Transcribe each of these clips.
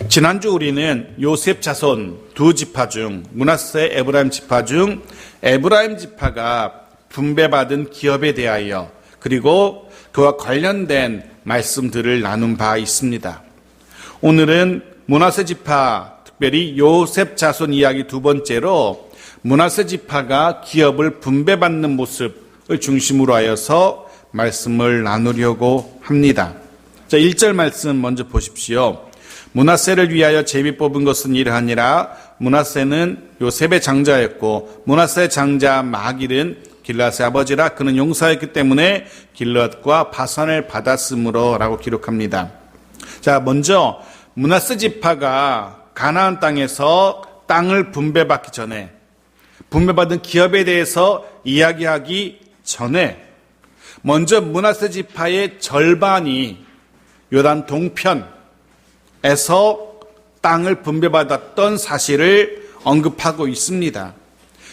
지난주 우리는 요셉 자손 두 지파 중 므낫세 에브라임 지파 중 에브라임 지파가 분배받은 기업에 대하여 그리고 그와 관련된 말씀들을 나눈 바 있습니다. 오늘은 므낫세 지파, 특별히 요셉 자손 이야기 두 번째로 므낫세 지파가 기업을 분배받는 모습을 중심으로 하여서 말씀을 나누려고 합니다. 자, 1절 말씀 먼저 보십시오. 므낫세를 위하여 제비 뽑은 것은 이러하니라. 므낫세는 요셉의 장자였고 므낫세의 장자 마길은 길앗의 아버지라. 그는 용사였기 때문에 길앗과 바산을 받았으므로 라고 기록합니다. 자, 먼저 므낫세 지파가 가나안 땅에서 땅을 분배받기 전에, 분배받은 기업에 대해서 이야기하기 전에 먼저 므낫세 지파의 절반이 요단 동편에서 땅을 분배받았던 사실을 언급하고 있습니다.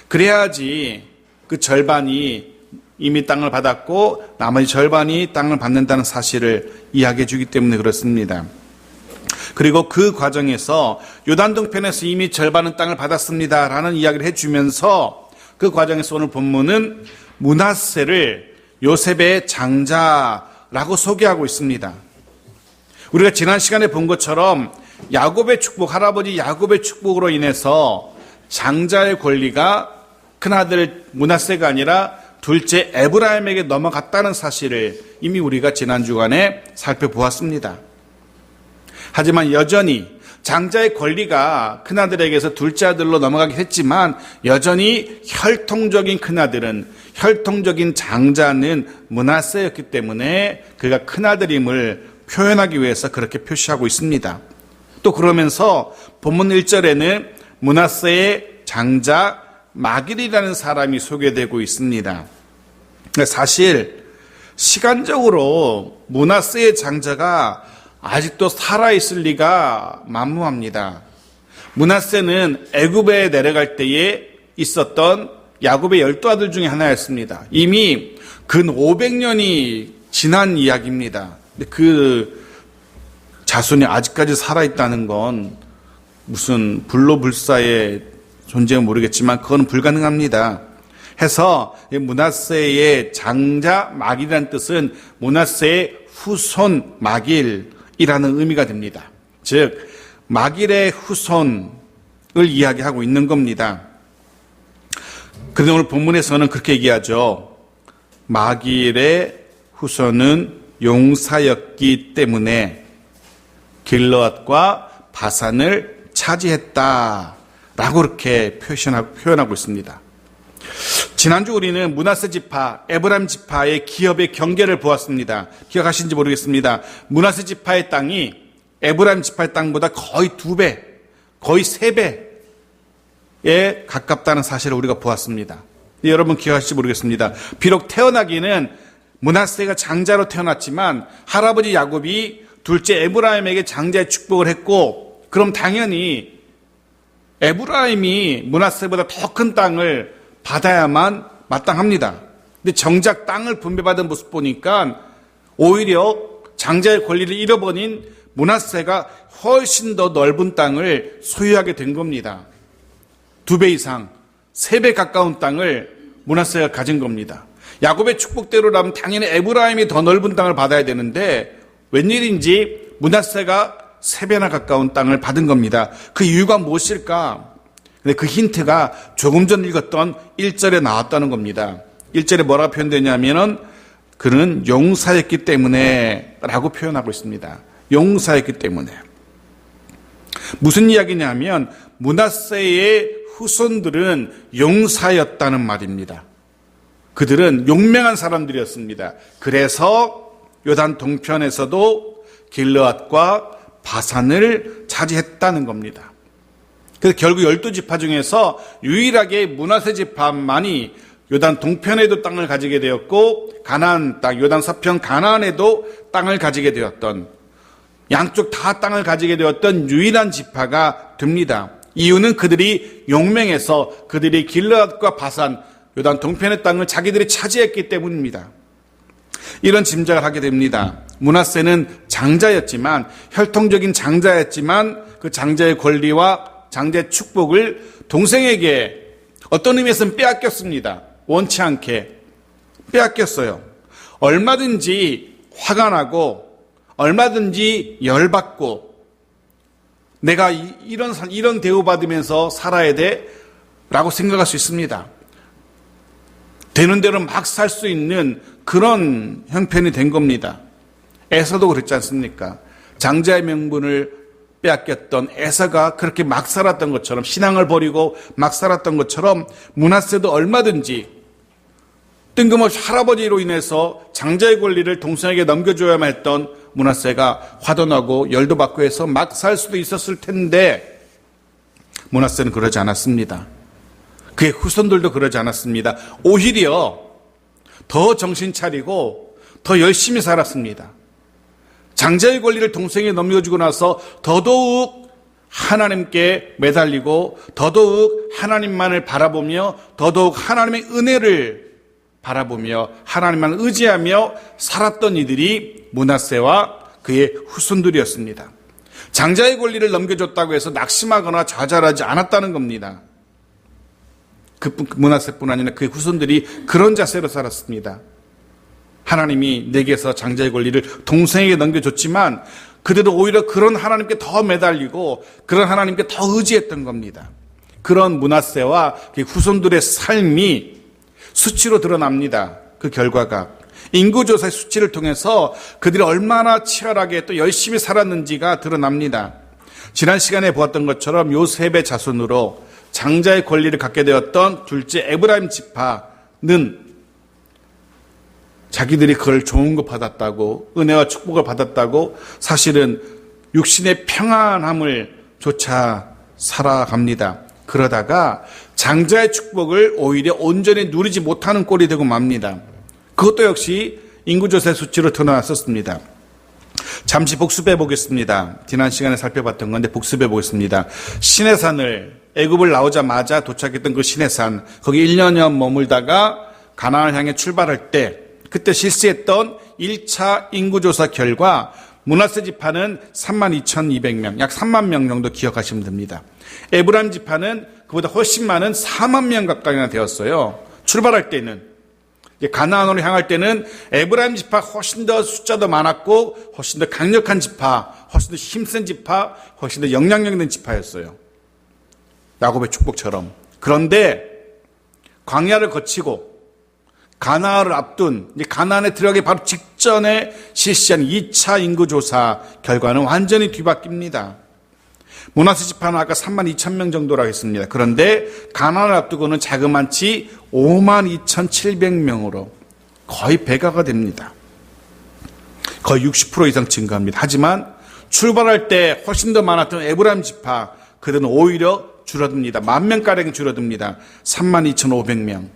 그래야지 그 절반이 이미 땅을 받았고 나머지 절반이 땅을 받는다는 사실을 이야기해 주기 때문에 그렇습니다. 그리고 그 과정에서 요단 동편에서 이미 절반은 땅을 받았습니다 라는 이야기를 해주면서 그 과정에서 오늘 본문은 므낫세를 요셉의 장자라고 소개하고 있습니다. 우리가 지난 시간에 본 것처럼 야곱의 축복, 할아버지 야곱의 축복으로 인해서 장자의 권리가 큰아들 므낫세가 아니라 둘째 에브라임에게 넘어갔다는 사실을 이미 우리가 지난 주간에 살펴보았습니다. 하지만 여전히 장자의 권리가 큰아들에게서 둘째 아들로 넘어가긴 했지만 여전히 혈통적인 큰아들은, 혈통적인 장자는 므낫세였기 때문에 그가 큰아들임을 표현하기 위해서 그렇게 표시하고 있습니다. 또 그러면서 본문 1절에는 므낫세의 장자 마길이라는 사람이 소개되고 있습니다. 사실 시간적으로 므낫세의 장자가 아직도 살아있을 리가 만무합니다. 므낫세는 애굽에 내려갈 때에 있었던 야곱의 12아들 중에 하나였습니다. 이미 근 500년이 지난 이야기입니다. 그 자손이 아직까지 살아있다는 건 무슨 불로불사의 존재는 모르겠지만 그건 불가능합니다. 해서 므낫세의 장자 마길이라는 뜻은 므낫세의 후손 마길이라는 의미가 됩니다. 즉 마길의 후손을 이야기하고 있는 겁니다. 그런데 오늘 본문에서는 그렇게 얘기하죠. 마길의 후손은 용사였기 때문에 길르앗과 바산을 차지했다라고 그렇게 표현하고 있습니다. 지난주 우리는 므낫세 지파, 에브라임 지파의 기업의 경계를 보았습니다. 기억하시는지 모르겠습니다. 므낫세 지파의 땅이 에브라임 지파의 땅보다 거의 2배, 거의 3배에 가깝다는 사실을 우리가 보았습니다. 여러분 기억하실지 모르겠습니다. 비록 태어나기는 므낫세가 장자로 태어났지만 할아버지 야곱이 둘째 에브라임에게 장자의 축복을 했고, 그럼 당연히 에브라임이 므낫세보다 더 큰 땅을 받아야만 마땅합니다. 근데 정작 땅을 분배받은 모습 보니까 오히려 장자의 권리를 잃어버린 므낫세가 훨씬 더 넓은 땅을 소유하게 된 겁니다. 2배 이상, 3배 가까운 땅을 므낫세가 가진 겁니다. 야곱의 축복대로라면 당연히 에브라임이 더 넓은 땅을 받아야 되는데 웬일인지 므낫세가 3배나 가까운 땅을 받은 겁니다. 그 이유가 무엇일까? 근데 그 힌트가 조금 전 읽었던 1절에 나왔다는 겁니다. 1절에 뭐라고 표현되냐면은 그는 용사였기 때문에 라고 표현하고 있습니다. 용사였기 때문에. 무슨 이야기냐면 므낫세의 후손들은 용사였다는 말입니다. 그들은 용맹한 사람들이었습니다. 그래서 요단 동편에서도 길르앗과 바산을 차지했다는 겁니다. 그래서 결국 12지파 중에서 유일하게 므낫세 지파만이 요단 동편에도 땅을 가지게 되었고 가나안 땅, 요단 서편 가나안에도 땅을 가지게 되었던, 양쪽 다 땅을 가지게 되었던 유일한 지파가 됩니다. 이유는 그들이 용맹해서 그들이 길르앗과 바산, 요단 동편의 땅을 자기들이 차지했기 때문입니다. 이런 짐작을 하게 됩니다. 므낫세는 장자였지만, 혈통적인 장자였지만 그 장자의 권리와 장자의 축복을 동생에게 어떤 의미에서는 빼앗겼습니다. 원치 않게 빼앗겼어요. 얼마든지 화가 나고 얼마든지 열받고 내가 이런 대우받으면서 살아야 돼 라고 생각할 수 있습니다. 되는 대로 막 살 수 있는 그런 형편이 된 겁니다. 에서도 그랬지 않습니까? 장자의 명분을 빼앗겼던 에서가 그렇게 막 살았던 것처럼, 신앙을 버리고 막 살았던 것처럼 므낫세도 얼마든지 뜬금없이 할아버지로 인해서 장자의 권리를 동생에게 넘겨줘야만 했던 므낫세가 화도 나고 열도 받고 해서 막 살 수도 있었을 텐데 므낫세는 그러지 않았습니다. 그의 후손들도 그러지 않았습니다. 오히려 더 정신 차리고 더 열심히 살았습니다. 장자의 권리를 동생에게 넘겨주고 나서 더더욱 하나님께 매달리고 더더욱 하나님만을 바라보며 더더욱 하나님의 은혜를 바라보며 하나님만 의지하며 살았던 이들이 므낫세와 그의 후손들이었습니다. 장자의 권리를 넘겨줬다고 해서 낙심하거나 좌절하지 않았다는 겁니다. 므낫세뿐 아니라 그의 후손들이 그런 자세로 살았습니다. 하나님이 내게서 장자의 권리를 동생에게 넘겨줬지만 그들은 오히려 그런 하나님께 더 매달리고 그런 하나님께 더 의지했던 겁니다. 그런 므낫세와 그의 후손들의 삶이 수치로 드러납니다. 그 결과가 인구조사의 수치를 통해서 그들이 얼마나 치열하게 또 열심히 살았는지가 드러납니다. 지난 시간에 보았던 것처럼 요셉의 자손으로 장자의 권리를 갖게 되었던 둘째 에브라임 지파는 자기들이 그걸 좋은 거 받았다고, 은혜와 축복을 받았다고 사실은 육신의 평안함을 조차 살아갑니다. 그러다가 장자의 축복을 오히려 온전히 누리지 못하는 꼴이 되고 맙니다. 그것도 역시 인구조사의 수치로 드러났었습니다. 잠시 복습해 보겠습니다. 지난 시간에 살펴봤던 건데 복습해 보겠습니다. 시내산을 애굽을 나오자마자 도착했던 그 시내산, 거기 1년여 머물다가 가나안을 향해 출발할 때 그때 실시했던 1차 인구조사 결과 므낫세 지파는 32,200명, 약 3만 명 정도 기억하시면 됩니다. 에브라임 지파는 그보다 훨씬 많은 4만 명 가까이나 되었어요. 출발할 때는. 가나안으로 향할 때는 에브라임 지파 훨씬 더 숫자도 많았고 훨씬 더 강력한 지파, 훨씬 더 힘센 지파, 훨씬 더 영향력 있는 지파였어요. 야곱의 축복처럼. 그런데 광야를 거치고 가나안을 앞둔 가나안에 들어가기 바로 직전에 실시한 2차 인구조사 결과는 완전히 뒤바뀝니다. 므낫세 지파는 아까 32,000명 정도라고 했습니다. 그런데 가나안을 앞두고는 자그마치 52,700명으로 거의 배가가 됩니다. 거의 60% 이상 증가합니다. 하지만 출발할 때 훨씬 더 많았던 에브라임 지파, 그들은 오히려 줄어듭니다. 10,000명가량 줄어듭니다. 32,500명.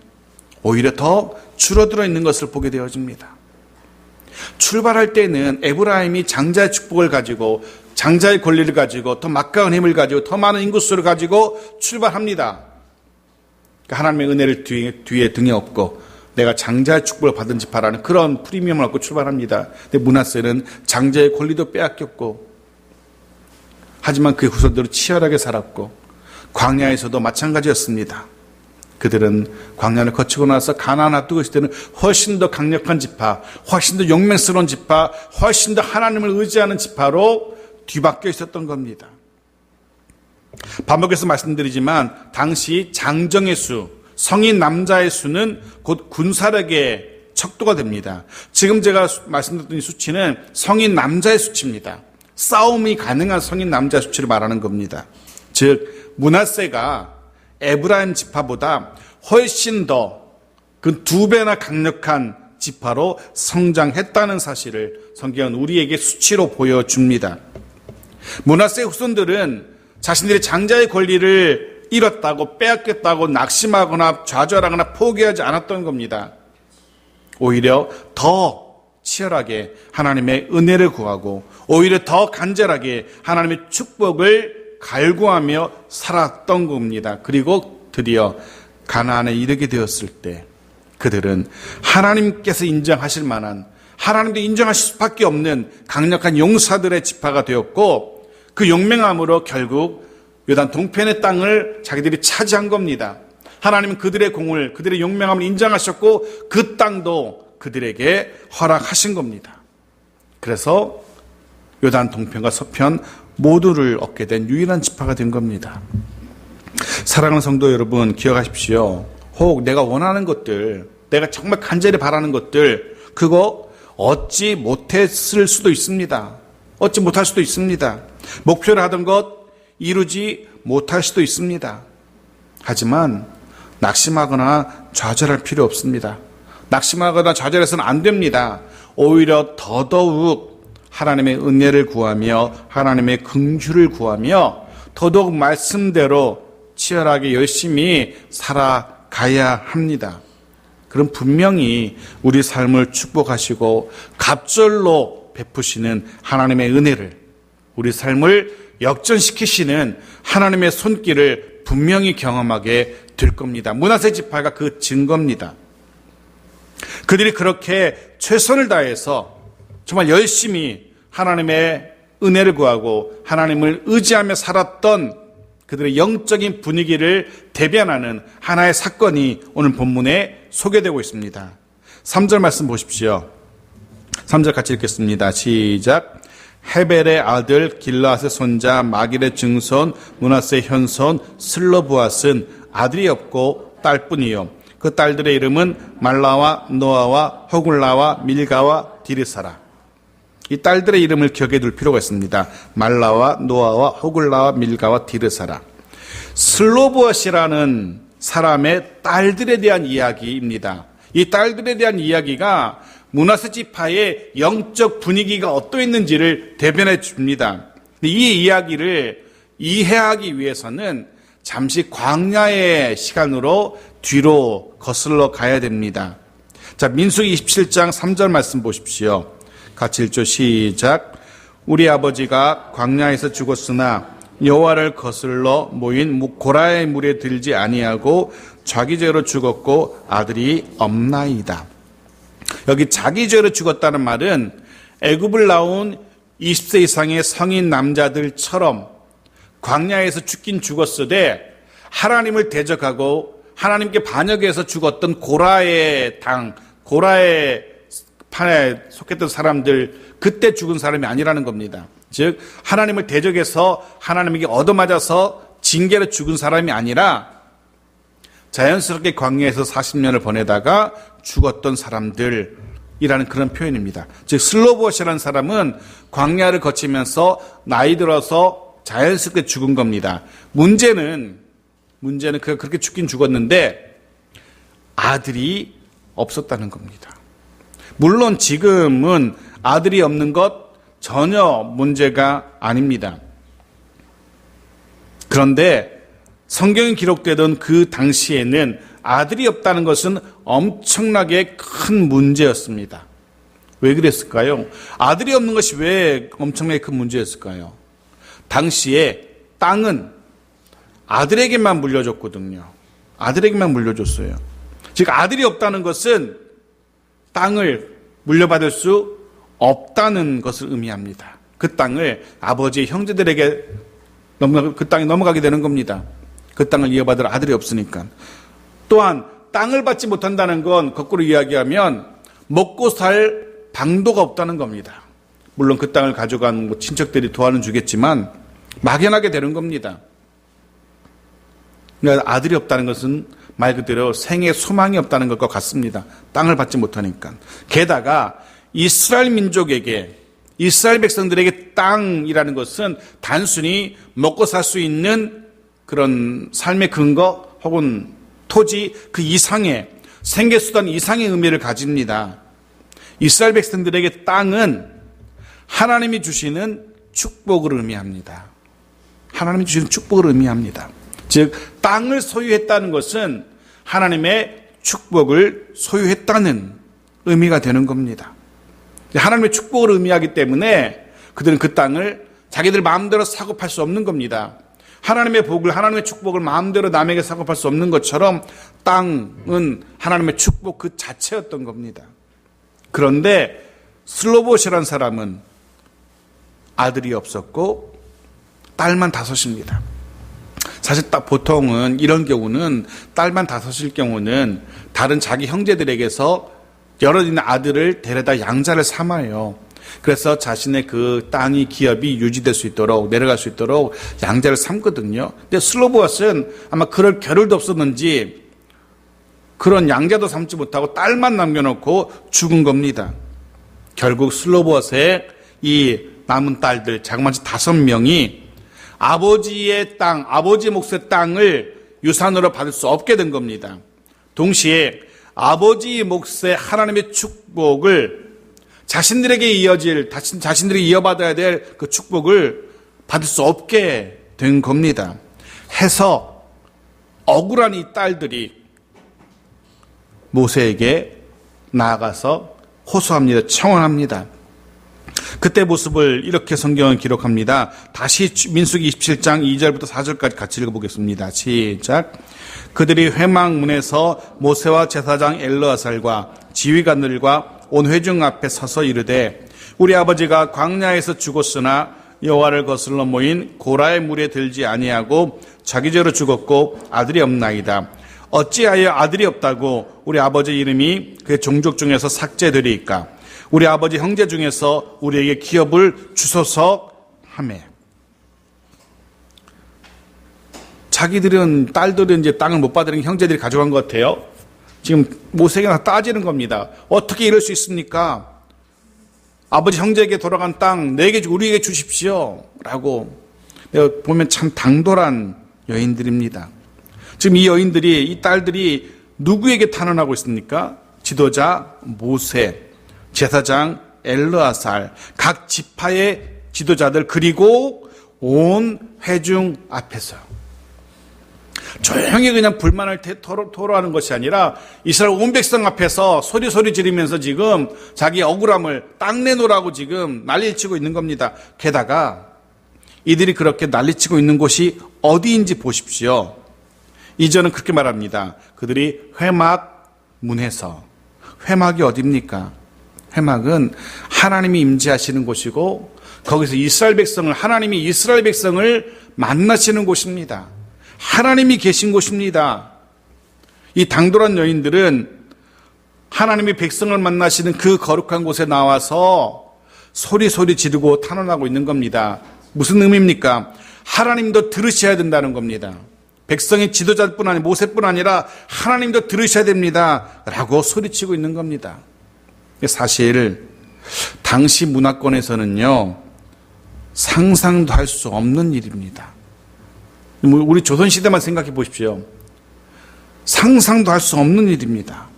오히려 더 줄어들어 있는 것을 보게 되어집니다. 출발할 때는 에브라임이 장자의 축복을 가지고 장자의 권리를 가지고 더 막강한 힘을 가지고 더 많은 인구수를 가지고 출발합니다. 하나님의 은혜를 뒤에 등에 업고 내가 장자의 축복을 받은 지파라는 그런 프리미엄을 얻고 출발합니다. 근데 므낫세는 장자의 권리도 빼앗겼고 하지만 그의 후손들은 치열하게 살았고 광야에서도 마찬가지였습니다. 그들은 광야를 거치고 나서 가나안 앞두고 있을 때는 훨씬 더 강력한 지파, 훨씬 더 용맹스러운 지파, 훨씬 더 하나님을 의지하는 지파로 뒤바뀌어 있었던 겁니다. 반복해서 말씀드리지만 당시 장정의 수, 성인 남자의 수는 곧 군사력의 척도가 됩니다. 지금 제가 말씀드렸던 이 수치는 성인 남자의 수치입니다. 싸움이 가능한 성인 남자의 수치를 말하는 겁니다. 즉 므낫세가 에브라임 지파보다 훨씬 더 그 2배나 강력한 지파로 성장했다는 사실을 성경은 우리에게 수치로 보여줍니다. 므낫세 후손들은 자신들의 장자의 권리를 잃었다고 빼앗겼다고 낙심하거나 좌절하거나 포기하지 않았던 겁니다. 오히려 더 치열하게 하나님의 은혜를 구하고 오히려 더 간절하게 하나님의 축복을 갈구하며 살았던 겁니다. 그리고 드디어 가나안에 이르게 되었을 때 그들은 하나님께서 인정하실 만한 하나님도 인정하실 수밖에 없는 강력한 용사들의 지파가 되었고 그 용맹함으로 결국 요단 동편의 땅을 자기들이 차지한 겁니다. 하나님은 그들의 공을, 그들의 용맹함을 인정하셨고 그 땅도 그들에게 허락하신 겁니다. 그래서 요단 동편과 서편 모두를 얻게 된 유일한 지파가 된 겁니다. 사랑하는 성도 여러분, 기억하십시오. 혹 내가 원하는 것들, 내가 정말 간절히 바라는 것들, 그거 얻지 못했을 수도 있습니다. 얻지 못할 수도 있습니다. 목표를 하던 것 이루지 못할 수도 있습니다. 하지만 낙심하거나 좌절할 필요 없습니다. 낙심하거나 좌절해서는 안 됩니다. 오히려 더더욱 하나님의 은혜를 구하며 하나님의 긍휼을 구하며 더더욱 말씀대로 치열하게 열심히 살아가야 합니다. 그럼 분명히 우리 삶을 축복하시고 갑절로 베푸시는 하나님의 은혜를, 우리 삶을 역전시키시는 하나님의 손길을 분명히 경험하게 될 겁니다. 므낫세 지파가 그 증거입니다. 그들이 그렇게 최선을 다해서 정말 열심히 하나님의 은혜를 구하고 하나님을 의지하며 살았던 그들의 영적인 분위기를 대변하는 하나의 사건이 오늘 본문에 소개되고 있습니다. 3절 말씀 보십시오. 3절 같이 읽겠습니다. 시작. 헤벨의 아들 길라앗의 손자 마길의 증손 므낫세의 현손 슬로브앗은 아들이 없고 딸뿐이요 그 딸들의 이름은 말라와 노아와 호굴라와 밀가와 디르사라. 이 딸들의 이름을 기억해 둘 필요가 있습니다. 말라와 노아와 호굴라와 밀가와 디르사라. 슬로브앗이라는 사람의 딸들에 대한 이야기입니다. 이 딸들에 대한 이야기가 므낫세 지파의 영적 분위기가 어떠했는지를 대변해 줍니다. 이 이야기를 이해하기 위해서는 잠시 광야의 시간으로 뒤로 거슬러 가야 됩니다. 자, 민수기 27장 3절 말씀 보십시오. 같이 읽죠. 시작. 우리 아버지가 광야에서 죽었으나 여호와를 거슬러 모인 고라의 물에 들지 아니하고 자기 죄로 죽었고 아들이 없나이다. 여기 자기 죄로 죽었다는 말은 애굽을 나온 20세 이상의 성인 남자들처럼 광야에서 죽긴 죽었으되 하나님을 대적하고 하나님께 반역해서 죽었던 고라의 고라의 판에 속했던 사람들, 그때 죽은 사람이 아니라는 겁니다. 즉 하나님을 대적해서 하나님에게 얻어맞아서 징계로 죽은 사람이 아니라 자연스럽게 광야에서 40년을 보내다가 죽었던 사람들이라는 그런 표현입니다. 즉 슬로브앗이라는 사람은 광야를 거치면서 나이 들어서 자연스럽게 죽은 겁니다. 문제는 그가 그렇게 죽긴 죽었는데 아들이 없었다는 겁니다. 물론 지금은 아들이 없는 것 전혀 문제가 아닙니다. 그런데 성경에 기록되던 그 당시에는 아들이 없다는 것은 엄청나게 큰 문제였습니다. 왜 그랬을까요? 아들이 없는 것이 왜 엄청나게 큰 문제였을까요? 당시에 땅은 아들에게만 물려줬거든요. 아들에게만 물려줬어요. 즉 아들이 없다는 것은 땅을 물려받을 수 없다는 것을 의미합니다. 그 땅을 아버지의 형제들에게 그 땅이 넘어가게 되는 겁니다. 그 땅을 이어받을 아들이 없으니까. 또한 땅을 받지 못한다는 건 거꾸로 이야기하면 먹고 살 방도가 없다는 겁니다. 물론 그 땅을 가져간 친척들이 도와는 주겠지만 막연하게 되는 겁니다. 그러니까 아들이 없다는 것은 말 그대로 생애 소망이 없다는 것과 같습니다. 땅을 받지 못하니까. 게다가 이스라엘 민족에게, 이스라엘 백성들에게 땅이라는 것은 단순히 먹고 살 수 있는 그런 삶의 근거 혹은 토지 그 이상의 생계수단 이상의 의미를 가집니다. 이스라엘 백성들에게 땅은 하나님이 주시는 축복을 의미합니다. 하나님이 주시는 축복을 의미합니다. 즉 땅을 소유했다는 것은 하나님의 축복을 소유했다는 의미가 되는 겁니다. 하나님의 축복을 의미하기 때문에 그들은 그 땅을 자기들 마음대로 사고 팔 수 없는 겁니다. 하나님의 복을, 하나님의 축복을 마음대로 남에게 사고 팔 수 없는 것처럼 땅은 하나님의 축복 그 자체였던 겁니다. 그런데 슬로봇이라는 사람은 아들이 없었고 딸만 5입니다. 사실 보통은 이런 경우는 딸만 5일 경우는 다른 자기 형제들에게서 여러 있는 아들을 데려다 양자를 삼아요. 그래서 자신의 그 땅이 기업이 유지될 수 있도록 내려갈 수 있도록 양자를 삼거든요. 근데 슬로보앗은 아마 그럴 겨를도 없었는지 그런 양자도 삼지 못하고 딸만 남겨놓고 죽은 겁니다. 결국 슬로보앗의 이 남은 딸들 자그마치 5명이 아버지의 땅, 아버지 몫의 땅을 유산으로 받을 수 없게 된 겁니다. 동시에 아버지 몫의 하나님의 축복을 자신들에게 자신들이 이어받아야 될 그 축복을 받을 수 없게 된 겁니다. 해서 억울한 이 딸들이 모세에게 나아가서 호소합니다. 청원합니다. 그때 모습을 이렇게 성경은 기록합니다. 다시 민수기 27장 2절부터 4절까지 같이 읽어보겠습니다. 시작. 그들이 회막문에서 모세와 제사장 엘르아살과 지휘관들과 온 회중 앞에 서서 이르되 우리 아버지가 광야에서 죽었으나 여호와를 거슬러 모인 고라의 물에 들지 아니하고 자기죄로 죽었고 아들이 없나이다. 어찌하여 아들이 없다고 우리 아버지 이름이 그 종족 중에서 삭제되리이까? 우리 아버지 형제 중에서 우리에게 기업을 주소서 하매. 자기들은 딸들은 이제 땅을 못 받으는 형제들이 가져간 것 같아요. 지금 모세가 따지는 겁니다. 어떻게 이럴 수 있습니까? 아버지 형제에게 돌아간 땅 우리에게 주십시오 라고. 보면 참 당돌한 여인들입니다. 지금 이 여인들이, 이 딸들이 누구에게 탄원하고 있습니까? 지도자 모세, 제사장 엘르아살, 각 지파의 지도자들, 그리고 온 회중 앞에서 조용히 그냥 불만을 토로하는 것이 아니라 이스라엘 온 백성 앞에서 소리 지르면서 지금 자기 억울함을 땅 내놓으라고 지금 난리치고 있는 겁니다. 게다가 이들이 그렇게 난리치고 있는 곳이 어디인지 보십시오. 2절은 그렇게 말합니다. 그들이 회막 문에서. 회막이 어디입니까? 회막은 하나님이 임재하시는 곳이고 거기서 하나님이 이스라엘 백성을 만나시는 곳입니다. 하나님이 계신 곳입니다. 이 당돌한 여인들은 하나님이 백성을 만나시는 그 거룩한 곳에 나와서 소리 지르고 탄원하고 있는 겁니다. 무슨 의미입니까? 하나님도 들으셔야 된다는 겁니다. 백성의 지도자뿐 아니라 모세뿐 아니라 하나님도 들으셔야 됩니다 라고 소리치고 있는 겁니다. 사실 당시 문화권에서는요 상상도 할 수 없는 일입니다. 우리 조선시대만 생각해 보십시오. 상상도 할 수 없는 일입니다.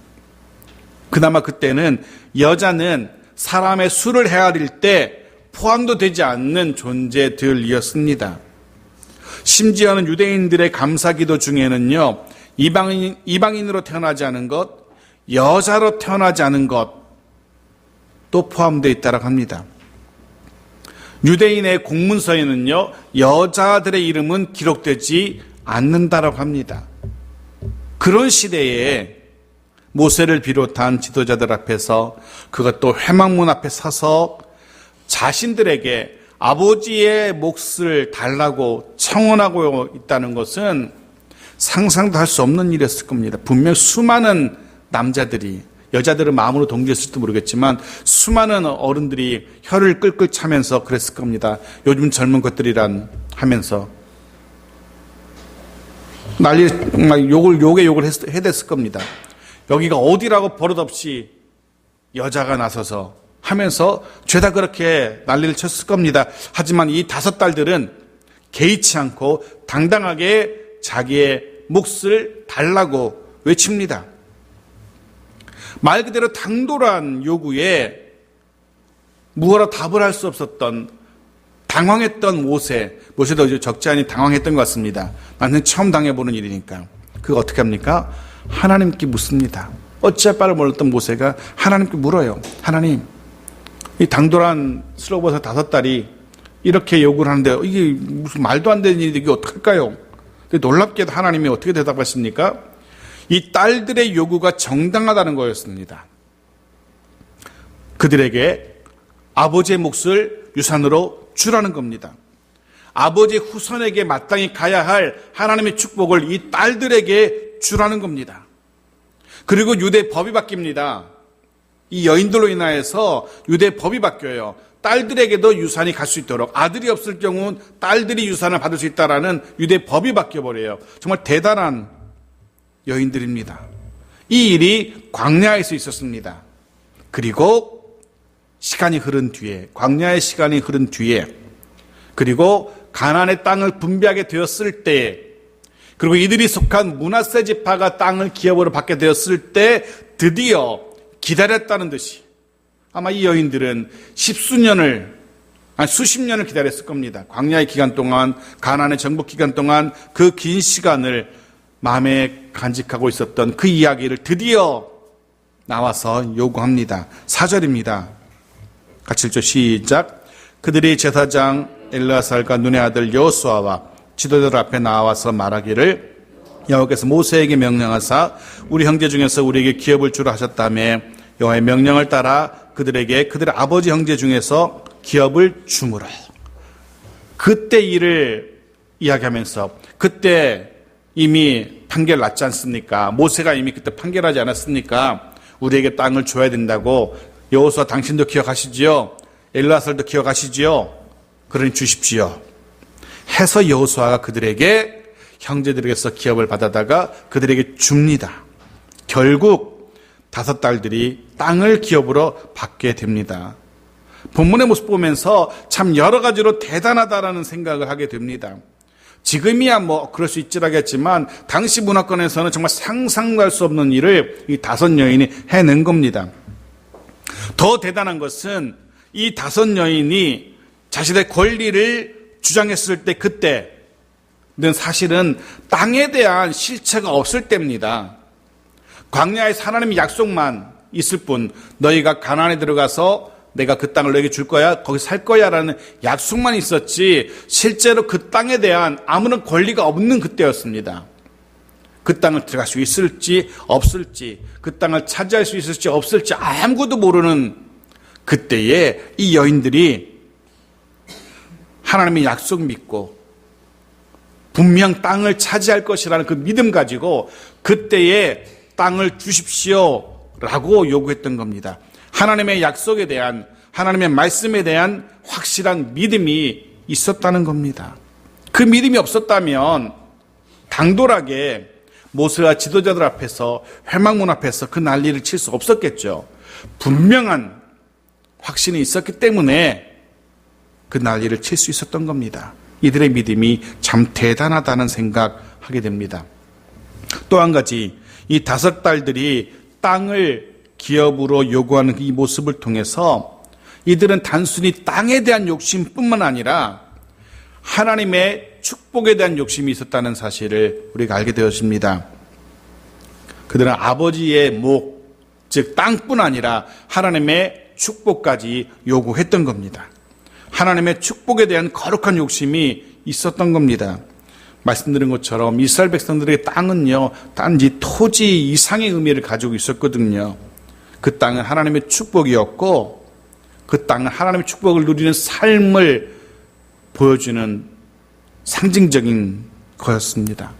그나마 그때는 여자는 사람의 수를 헤아릴 때 포함도 되지 않는 존재들이었습니다. 심지어는 유대인들의 감사기도 중에는요 이방인으로 태어나지 않은 것, 여자로 태어나지 않은 것도 포함되어 있다고 합니다. 유대인의 공문서에는요 여자들의 이름은 기록되지 않는다라고 합니다. 그런 시대에 모세를 비롯한 지도자들 앞에서, 그것도 회막문 앞에 서서 자신들에게 아버지의 몫을 달라고 청원하고 있다는 것은 상상도 할 수 없는 일이었을 겁니다. 분명 수많은 남자들이, 여자들은 마음으로 동조했을지도 모르겠지만 수많은 어른들이 혀를 끌끌 차면서 그랬을 겁니다. 요즘 젊은 것들이란 하면서 욕을 해댔을 겁니다. 여기가 어디라고 버릇없이 여자가 나서서 하면서 죄다 그렇게 난리를 쳤을 겁니다. 하지만 이 5딸들은 개의치 않고 당당하게 자기의 몫을 달라고 외칩니다. 말 그대로 당돌한 요구에 무어라 답을 할 수 없었던, 당황했던 모세도 이제 적지 않이 당황했던 것 같습니다. 나는 처음 당해보는 일이니까. 그거 어떻게 합니까? 하나님께 묻습니다. 어찌할 바를 몰랐던 모세가 하나님께 물어요. 하나님, 이 당돌한 슬로봇의 5딸이 이렇게 요구를 하는데 이게 무슨 말도 안 되는 일인데 이게 어떡할까요? 놀랍게도 하나님이 어떻게 대답하십니까? 이 딸들의 요구가 정당하다는 거였습니다. 그들에게 아버지의 몫을 유산으로 주라는 겁니다. 아버지의 후손에게 마땅히 가야 할 하나님의 축복을 이 딸들에게 주라는 겁니다. 그리고 유대 법이 바뀝니다. 이 여인들로 인하여서 유대 법이 바뀌어요. 딸들에게도 유산이 갈 수 있도록, 아들이 없을 경우 딸들이 유산을 받을 수 있다라는 유대 법이 바뀌어버려요. 정말 대단한 여인들입니다. 이 일이 광야에서 있었습니다. 그리고 시간이 흐른 뒤에, 광야의 시간이 흐른 뒤에, 그리고 가나안의 땅을 분배하게 되었을 때, 그리고 이들이 속한 므낫세 지파가 땅을 기업으로 받게 되었을 때 드디어 기다렸다는 듯이 아마 이 여인들은 수십 년을 기다렸을 겁니다. 광야의 기간 동안, 가나안의 정복 기간 동안 그 긴 시간을 마음에 간직하고 있었던 그 이야기를 드디어 나와서 요구합니다. 4절입니다. 같이 읽죠. 시작. 그들이 제사장 엘르아살과 눈의 아들 여호수아와 지도자들 앞에 나와서 말하기를 여호와께서 모세에게 명령하사 우리 형제 중에서 우리에게 기업을 주라 하셨다며 여호와의 명령을 따라 그들에게 그들의 아버지 형제 중에서 기업을 주므로. 그때 일을 이야기하면서 그때 이미 판결 났지 않습니까? 모세가 이미 그때 판결하지 않았습니까? 우리에게 땅을 줘야 된다고. 여호수아 당신도 기억하시지요? 엘르아살도 기억하시지요? 그러니 주십시오 해서 여호수아가 그들에게 형제들에게서 기업을 받아다가 그들에게 줍니다. 결국 5 딸들이 땅을 기업으로 받게 됩니다. 본문의 모습 보면서 참 여러 가지로 대단하다라는 생각을 하게 됩니다. 지금이야 뭐 그럴 수 있지라겠지만 당시 문화권에서는 정말 상상할 수 없는 일을 이 5 여인이 해낸 겁니다. 더 대단한 것은 이 5 여인이 자신의 권리를 주장했을 때 그때는 사실은 땅에 대한 실체가 없을 때입니다. 광야에서 하나님의 약속만 있을 뿐, 너희가 가나안에 들어가서 내가 그 땅을 너에게 줄 거야, 거기 살 거야 라는 약속만 있었지 실제로 그 땅에 대한 아무런 권리가 없는 그때였습니다. 그 땅을 들어갈 수 있을지 없을지, 그 땅을 차지할 수 있을지 없을지 아무것도 모르는 그때에 이 여인들이 하나님의 약속 믿고 분명 땅을 차지할 것이라는 그 믿음 가지고 그때에 땅을 주십시오 라고 요구했던 겁니다. 하나님의 약속에 대한, 하나님의 말씀에 대한 확실한 믿음이 있었다는 겁니다. 그 믿음이 없었다면 당돌하게 모세와 지도자들 앞에서, 회막문 앞에서 그 난리를 칠 수 없었겠죠. 분명한 확신이 있었기 때문에 그 난리를 칠 수 있었던 겁니다. 이들의 믿음이 참 대단하다는 생각하게 됩니다. 또 한 가지, 이 5 딸들이 땅을 기업으로 요구하는 이 모습을 통해서 이들은 단순히 땅에 대한 욕심뿐만 아니라 하나님의 축복에 대한 욕심이 있었다는 사실을 우리가 알게 되었습니다. 그들은 아버지의 목, 즉 땅뿐 아니라 하나님의 축복까지 요구했던 겁니다. 하나님의 축복에 대한 거룩한 욕심이 있었던 겁니다. 말씀드린 것처럼 이스라엘 백성들의 땅은요, 단지 토지 이상의 의미를 가지고 있었거든요. 그 땅은 하나님의 축복이었고 그 땅은 하나님의 축복을 누리는 삶을 보여주는 상징적인 거였습니다.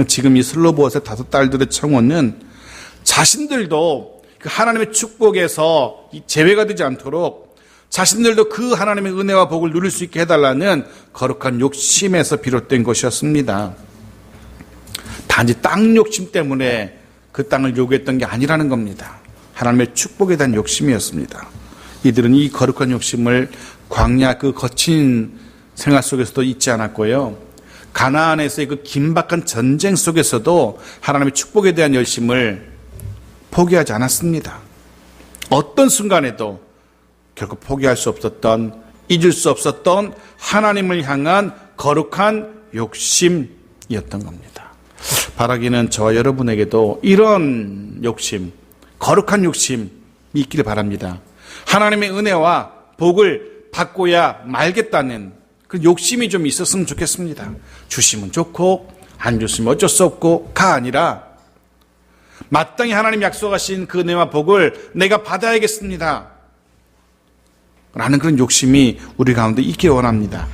지금 이 슬로보아스의 5 딸들의 청혼은 자신들도 그 하나님의 축복에서 제외가 되지 않도록 자신들도 그 하나님의 은혜와 복을 누릴 수 있게 해달라는 거룩한 욕심에서 비롯된 것이었습니다. 단지 땅 욕심 때문에 그 땅을 요구했던 게 아니라는 겁니다. 하나님의 축복에 대한 욕심이었습니다. 이들은 이 거룩한 욕심을 광야 그 거친 생활 속에서도 잊지 않았고요. 가나안에서의 그 긴박한 전쟁 속에서도 하나님의 축복에 대한 열심을 포기하지 않았습니다. 어떤 순간에도 결코 포기할 수 없었던, 잊을 수 없었던 하나님을 향한 거룩한 욕심이었던 겁니다. 바라기는 저와 여러분에게도 이런 욕심, 거룩한 욕심이 있기를 바랍니다. 하나님의 은혜와 복을 받고야 말겠다는 그 욕심이 좀 있었으면 좋겠습니다. 주시면 좋고 안 주시면 어쩔 수 없고가 아니라 마땅히 하나님 약속하신 그 은혜와 복을 내가 받아야겠습니다. 라는 그런 욕심이 우리 가운데 있기 원합니다.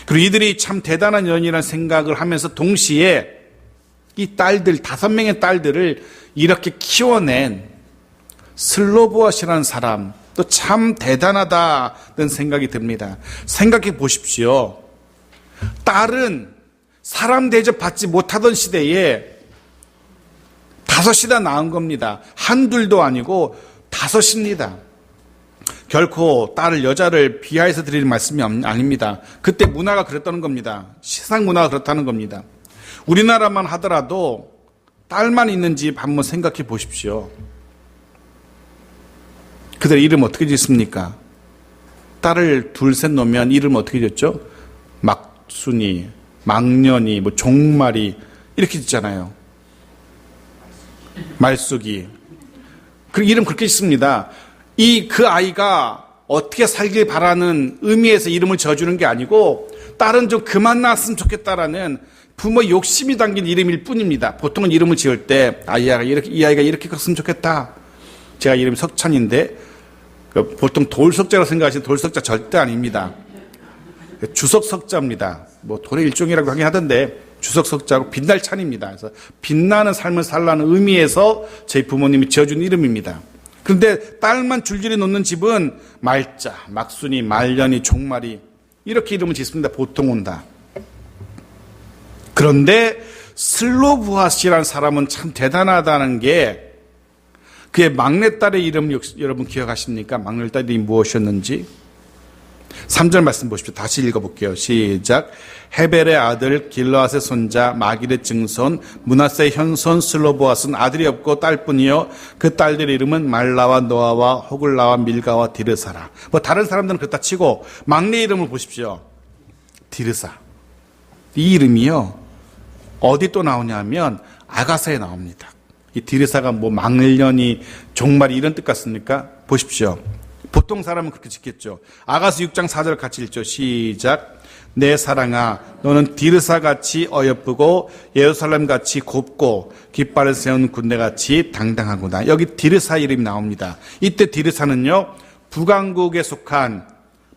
그리고 이들이 참 대단한 연이라는 생각을 하면서 동시에 이 딸들, 5명의 딸들을 이렇게 키워낸 슬로보아스라는 사람, 또 참 대단하다는 생각이 듭니다. 생각해 보십시오. 딸은 사람 대접 받지 못하던 시대에 5이나 낳은 겁니다. 한둘도 아니고 5입니다. 결코 딸을, 여자를 비하해서 드리는 말씀이 아닙니다. 그때 문화가 그랬다는 겁니다. 세상 문화가 그렇다는 겁니다. 우리나라만 하더라도 딸만 있는 집 한번 생각해 보십시오. 그들 이름 어떻게 짓습니까? 딸을 둘, 셋 놓으면 이름 어떻게 짓죠? 막순이, 막년이, 종말이 이렇게 짓잖아요. 말숙이. 그 이름 그렇게 짓습니다. 그 아이가 어떻게 살길 바라는 의미에서 이름을 지어주는 게 아니고 딸은 좀 그만 낳았으면 좋겠다라는 부모의 욕심이 담긴 이름일 뿐입니다. 보통은 이름을 지을 때 이 아이가 이렇게 컸으면 좋겠다. 제가 이름이 석찬인데 보통 돌석자라고 생각하시는 돌석자 절대 아닙니다. 주석석자입니다. 돌의 일종이라고 하긴 하던데 주석석자고 빛날 찬입니다. 그래서 빛나는 삶을 살라는 의미에서 저희 부모님이 지어준 이름입니다. 그런데 딸만 줄줄이 놓는 집은 말자, 막순이, 말년이, 종말이 이렇게 이름을 짓습니다. 보통은 다. 그런데 슬로보아스라는 사람은 참 대단하다는 게 그의 막내딸의 이름 여러분 기억하십니까? 막내딸 이름이 무엇이었는지? 3절 말씀 보십시오. 다시 읽어볼게요. 시작. 헤벨의 아들 길르앗의 손자 마길의 증손 므낫세의 현손 슬로보아스는 아들이 없고 딸뿐이요 그 딸들의 이름은 말라와 노아와 호글라와 밀가와 디르사라. 다른 사람들은 그렇다 치고 막내 이름을 보십시오. 디르사. 이 이름이요 어디 또 나오냐면 아가서에 나옵니다. 이 디르사가 막년이 종말이 이런 뜻 같습니까? 보십시오. 보통 사람은 그렇게 짓겠죠. 아가서 6장 4절 같이 읽죠. 시작. 내 사랑아 너는 디르사같이 어여쁘고 예루살렘같이 곱고 깃발을 세운 군대같이 당당하구나. 여기 디르사 이름이 나옵니다. 이때 디르사는요 북왕국에 속한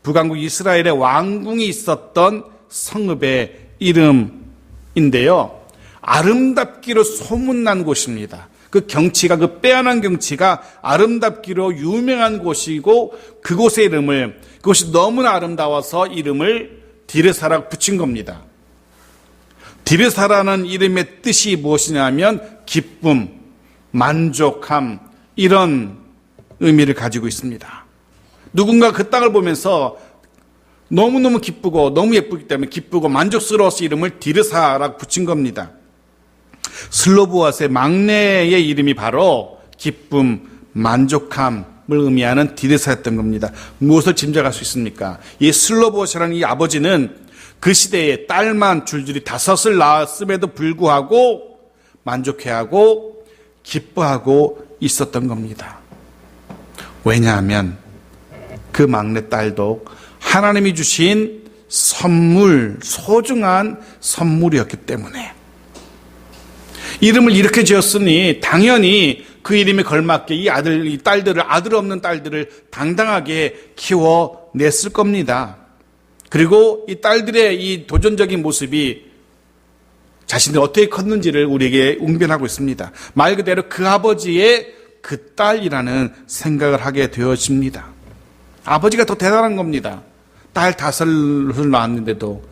북왕국 이스라엘의 왕궁이 있었던 성읍의 이름인데요. 아름답기로 소문난 곳입니다. 그 경치가, 그 빼어난 경치가 아름답기로 유명한 곳이고 그곳의 이름을, 그곳이 너무나 아름다워서 이름을 디르사라고 붙인 겁니다. 디르사라는 이름의 뜻이 무엇이냐면 기쁨, 만족함 이런 의미를 가지고 있습니다. 누군가 그 땅을 보면서 너무너무 기쁘고 너무 예쁘기 때문에 기쁘고 만족스러워서 이름을 디르사라고 붙인 겁니다. 슬로보아스의 막내의 이름이 바로 기쁨, 만족함을 의미하는 디르사였던 겁니다. 무엇을 짐작할 수 있습니까? 이 슬로보아스라는 이 아버지는 그 시대에 딸만 줄줄이 5을 낳았음에도 불구하고 만족해하고 기뻐하고 있었던 겁니다. 왜냐하면 그 막내 딸도 하나님이 주신 선물, 소중한 선물이었기 때문에 이름을 이렇게 지었으니 당연히 그 이름에 걸맞게 이 딸들을, 아들 없는 딸들을 당당하게 키워냈을 겁니다. 그리고 이 딸들의 이 도전적인 모습이 자신들이 어떻게 컸는지를 우리에게 웅변하고 있습니다. 말 그대로 그 아버지의 그 딸이라는 생각을 하게 되어집니다. 아버지가 더 대단한 겁니다. 딸 5을 낳았는데도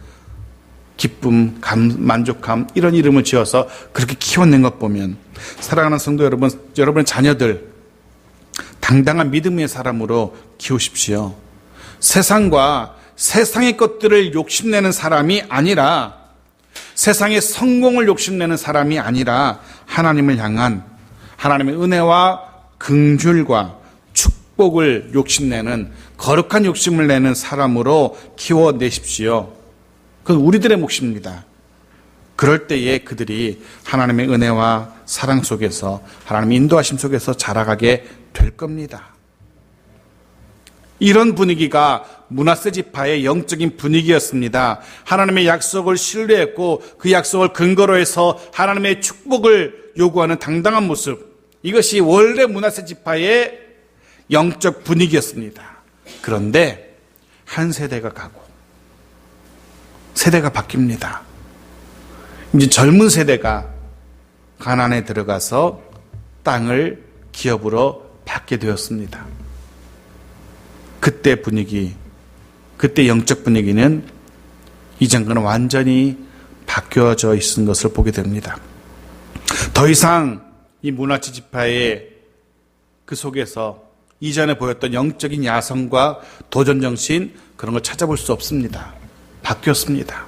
기쁨, 만족함 이런 이름을 지어서 그렇게 키워낸 것 보면 사랑하는 성도 여러분, 여러분의 자녀들 당당한 믿음의 사람으로 키우십시오. 세상과 세상의 것들을 욕심내는 사람이 아니라 세상의 성공을 욕심내는 사람이 아니라 하나님을 향한 하나님의 은혜와 긍휼과 축복을 욕심내는 거룩한 욕심을 내는 사람으로 키워내십시오. 그건 우리들의 몫입니다. 그럴 때에 그들이 하나님의 은혜와 사랑 속에서 하나님의 인도하심 속에서 자라가게 될 겁니다. 이런 분위기가 므낫세 지파의 영적인 분위기였습니다. 하나님의 약속을 신뢰했고 그 약속을 근거로 해서 하나님의 축복을 요구하는 당당한 모습, 이것이 원래 므낫세 지파의 영적 분위기였습니다. 그런데 한 세대가 가고 세대가 바뀝니다. 이제 젊은 세대가 가나안에 들어가서 땅을 기업으로 받게 되었습니다. 그때 분위기, 그때 영적 분위기는 이전과는 완전히 바뀌어져 있는 것을 보게 됩니다. 더 이상 이 문화치 지파의 그 속에서 이전에 보였던 영적인 야성과 도전정신 그런 걸 찾아볼 수 없습니다. 바뀌었습니다.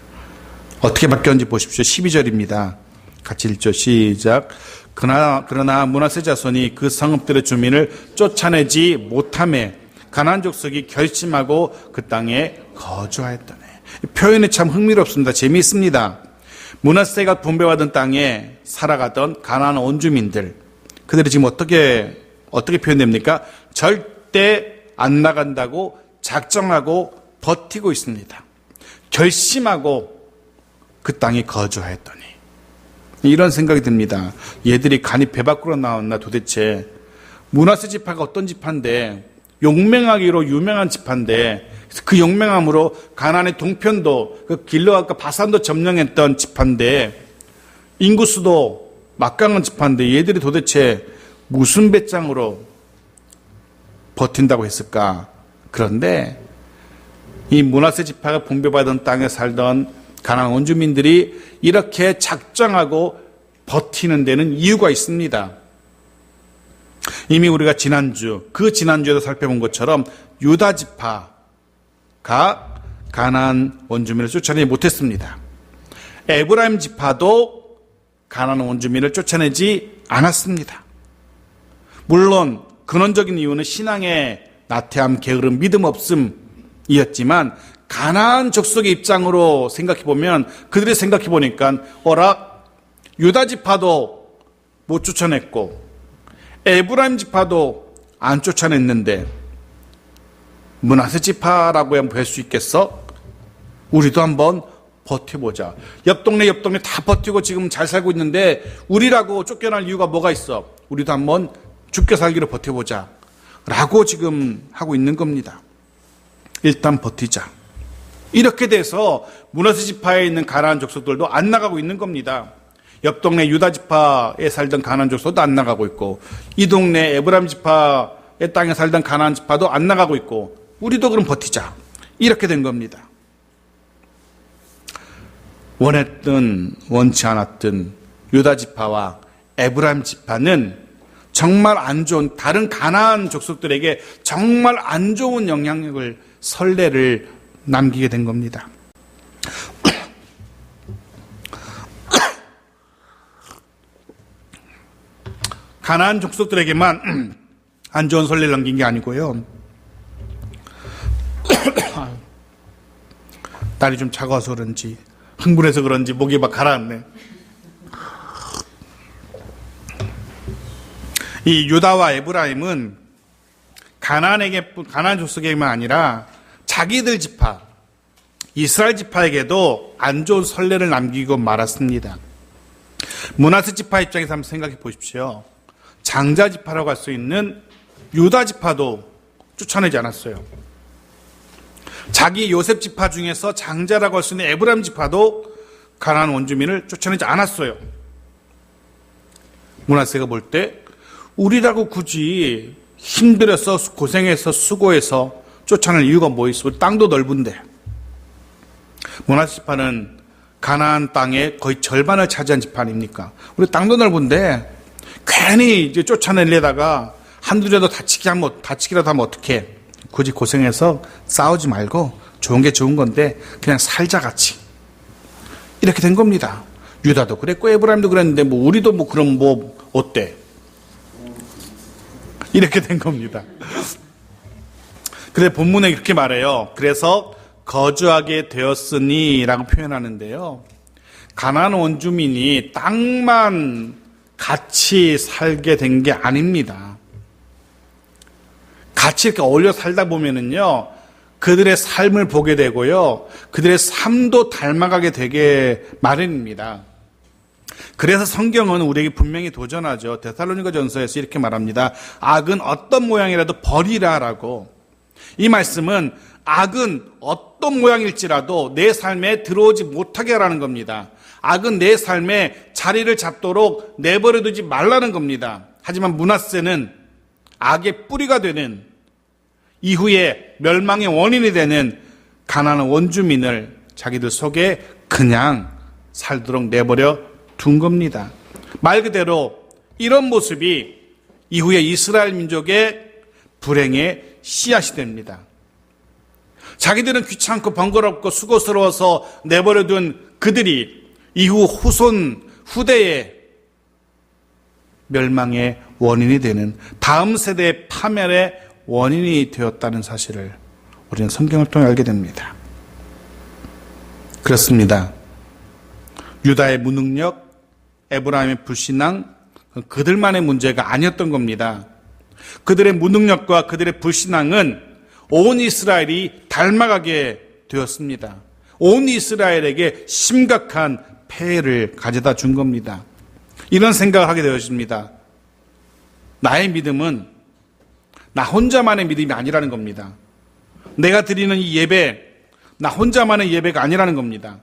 어떻게 바뀌었는지 보십시오. 12절입니다. 같이 읽죠. 시작. 그러나 므낫세 자손이 그 성읍들의 주민을 쫓아내지 못하매 가나안 족속이 결심하고 그 땅에 거주하였더니. 표현이 참 흥미롭습니다. 재미있습니다. 므낫세가 분배받은 땅에 살아가던 가나안 원주민들, 그들이 지금 어떻게 표현됩니까? 절대 안 나간다고 작정하고 버티고 있습니다. 결심하고 그 땅에 거주하였더니. 이런 생각이 듭니다. 얘들이 간이 배 밖으로 나왔나 도대체. 므낫세 지파가 어떤 지파인데, 용맹하기로 유명한 지파인데, 그 용맹함으로 가나안의 동편도 그 길르앗과 바산도 점령했던 지파인데, 인구수도 막강한 지파인데 얘들이 도대체 무슨 배짱으로 버틴다고 했을까? 그런데 이 므낫세 지파가 분배받은 땅에 살던 가나안 원주민들이 이렇게 작정하고 버티는 데는 이유가 있습니다. 이미 우리가 지난주에도 살펴본 것처럼 유다 지파가 가나안 원주민을 쫓아내지 못했습니다. 에브라임 지파도 가나안 원주민을 쫓아내지 않았습니다. 물론 근원적인 이유는 신앙의 나태함, 게으름, 믿음 없음이었지만 가나안 족속의 입장으로 생각해보면 그들이 생각해보니까 유다 지파도 못 쫓아냈고 에브라임 지파도 안 쫓아냈는데 므낫세 지파라고 한번 볼 수 있겠어? 우리도 한번 버텨보자. 옆 동네 다 버티고 지금 잘 살고 있는데 우리라고 쫓겨날 이유가 뭐가 있어? 우리도 한번 죽게 살기로 버텨보자 라고 지금 하고 있는 겁니다. 일단 버티자. 이렇게 돼서 므낫세 지파에 있는 가나안 족속들도 안 나가고 있는 겁니다. 옆 동네 유다 지파에 살던 가나안 족속도 안 나가고 있고, 이 동네 에브라임 지파의 땅에 살던 가나안 지파도 안 나가고 있고, 우리도 그럼 버티자. 이렇게 된 겁니다. 원했든 원치 않았든 유다 지파와 에브라임 지파는 정말 안 좋은, 다른 가나안 족속들에게 정말 안 좋은 영향력을, 선례를 남기게 된 겁니다. 가나안 족속들에게만 안 좋은 선례를 남긴 게 아니고요. 날이 좀 차가워서 그런지, 흥분해서 그런지 목이 막 가라앉네. 이 유다와 에브라임은 가나안 족속에게만 아니라 자기들 지파, 이스라엘 지파에게도 안 좋은 선례를 남기고 말았습니다. 므낫세 지파 입장에서 한번 생각해 보십시오. 장자 지파라고 할 수 있는 유다 지파도 쫓아내지 않았어요. 자기 요셉 지파 중에서 장자라고 할 수 있는 에브라임 지파도 가나안 원주민을 쫓아내지 않았어요. 므낫세가 볼 때 우리라고 굳이 힘들어서 고생해서 수고해서 쫓아낼 이유가 뭐 있어? 땅도 넓은데. 므낫세 지파는 가나안 땅의 거의 절반을 차지한 지파 아닙니까? 우리 땅도 넓은데 괜히 이제 쫓아내려다가 한두라도 다치기라도 하면 어떡해? 굳이 고생해서 싸우지 말고 좋은 게 좋은 건데 그냥 살자 같이. 이렇게 된 겁니다. 유다도 그랬고 에브라임도 그랬는데 뭐 우리도 뭐 그럼 뭐 어때? 이렇게 된 겁니다. 그래 본문에 이렇게 말해요. 그래서 거주하게 되었으니 라고 표현하는데요. 가나안 원주민이 땅만 같이 살게 된 게 아닙니다. 같이 이렇게 어울려 살다 보면은요, 그들의 삶을 보게 되고요, 그들의 삶도 닮아가게 되게 마련입니다. 그래서 성경은 우리에게 분명히 도전하죠. 데살로니가 전서에서 이렇게 말합니다. 악은 어떤 모양이라도 버리라라고. 이 말씀은 악은 어떤 모양일지라도 내 삶에 들어오지 못하게 하라는 겁니다. 악은 내 삶에 자리를 잡도록 내버려두지 말라는 겁니다. 하지만 므낫세는 악의 뿌리가 되는, 이후에 멸망의 원인이 되는 가나안 원주민을 자기들 속에 그냥 살도록 내버려 둔 겁니다. 말 그대로 이런 모습이 이후에 이스라엘 민족의 불행의 씨앗이 됩니다. 자기들은 귀찮고 번거롭고 수고스러워서 내버려둔 그들이 이후 후대의 멸망의 원인이 되는, 다음 세대의 파멸의 원인이 되었다는 사실을 우리는 성경을 통해 알게 됩니다. 그렇습니다. 유다의 무능력, 에브라임의 불신앙, 그들만의 문제가 아니었던 겁니다. 그들의 무능력과 그들의 불신앙은 온 이스라엘이 닮아가게 되었습니다. 온 이스라엘에게 심각한 폐해를 가져다 준 겁니다. 이런 생각을 하게 되었습니다. 나의 믿음은 나 혼자만의 믿음이 아니라는 겁니다. 내가 드리는 이 예배, 나 혼자만의 예배가 아니라는 겁니다.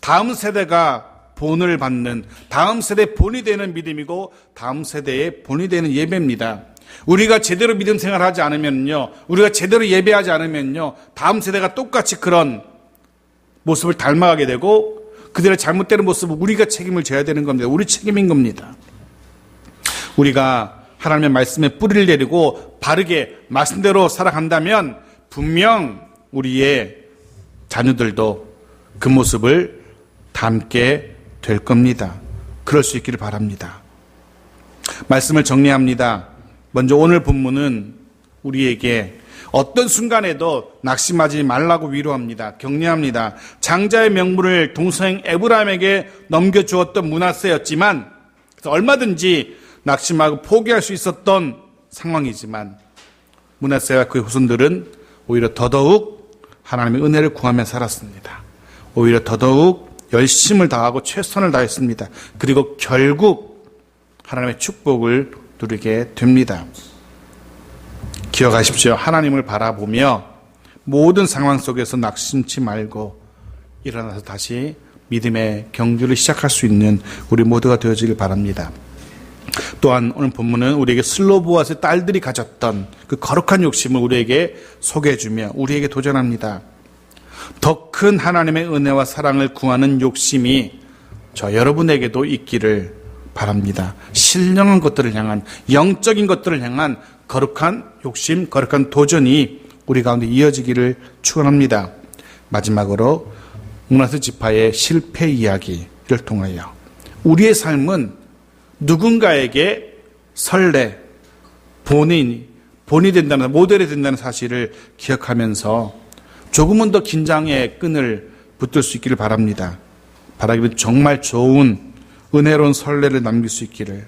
다음 세대가 본을 받는, 다음 세대 본이 되는 믿음이고 다음 세대의 본이 되는 예배입니다. 우리가 제대로 믿음 생활하지 않으면요, 우리가 제대로 예배하지 않으면요, 다음 세대가 똑같이 그런 모습을 닮아가게 되고 그들의 잘못되는 모습을 우리가 책임을 져야 되는 겁니다. 우리 책임인 겁니다. 우리가 하나님의 말씀에 뿌리를 내리고 바르게 말씀대로 살아간다면 분명 우리의 자녀들도 그 모습을 닮게 될 겁니다. 그럴 수 있기를 바랍니다. 말씀을 정리합니다. 먼저 오늘 본문은 우리에게 어떤 순간에도 낙심하지 말라고 위로합니다. 격려합니다. 장자의 명분을 동생 에브라임에게 넘겨주었던 므낫세였지만, 얼마든지 낙심하고 포기할 수 있었던 상황이지만 므낫세와 그의 후손들은 오히려 더더욱 하나님의 은혜를 구하며 살았습니다. 오히려 더더욱 열심을 다하고 최선을 다했습니다. 그리고 결국 하나님의 축복을 누리게 됩니다. 기억하십시오. 하나님을 바라보며 모든 상황 속에서 낙심치 말고 일어나서 다시 믿음의 경주를 시작할 수 있는 우리 모두가 되어지길 바랍니다. 또한 오늘 본문은 우리에게 슬로보아스의 딸들이 가졌던 그 거룩한 욕심을 우리에게 소개해주며 우리에게 도전합니다. 더 큰 하나님의 은혜와 사랑을 구하는 욕심이 저 여러분에게도 있기를 바랍니다. 신령한 것들을 향한, 영적인 것들을 향한 거룩한 욕심, 거룩한 도전이 우리 가운데 이어지기를 축원합니다. 마지막으로 므낫세 지파의 실패 이야기를 통하여 우리의 삶은 누군가에게 선례, 본이 된다는, 모델이 된다는 사실을 기억하면서 조금은 더 긴장의 끈을 붙들 수 있기를 바랍니다. 바라기는 정말 좋은 은혜로운 선례를 남길 수 있기를,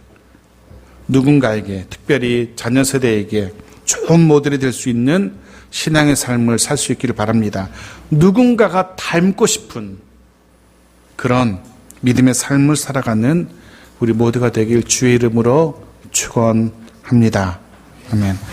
누군가에게, 특별히 자녀 세대에게 좋은 모델이 될 수 있는 신앙의 삶을 살 수 있기를 바랍니다. 누군가가 닮고 싶은 그런 믿음의 삶을 살아가는 우리 모두가 되길 주의 이름으로 축원합니다. 아멘.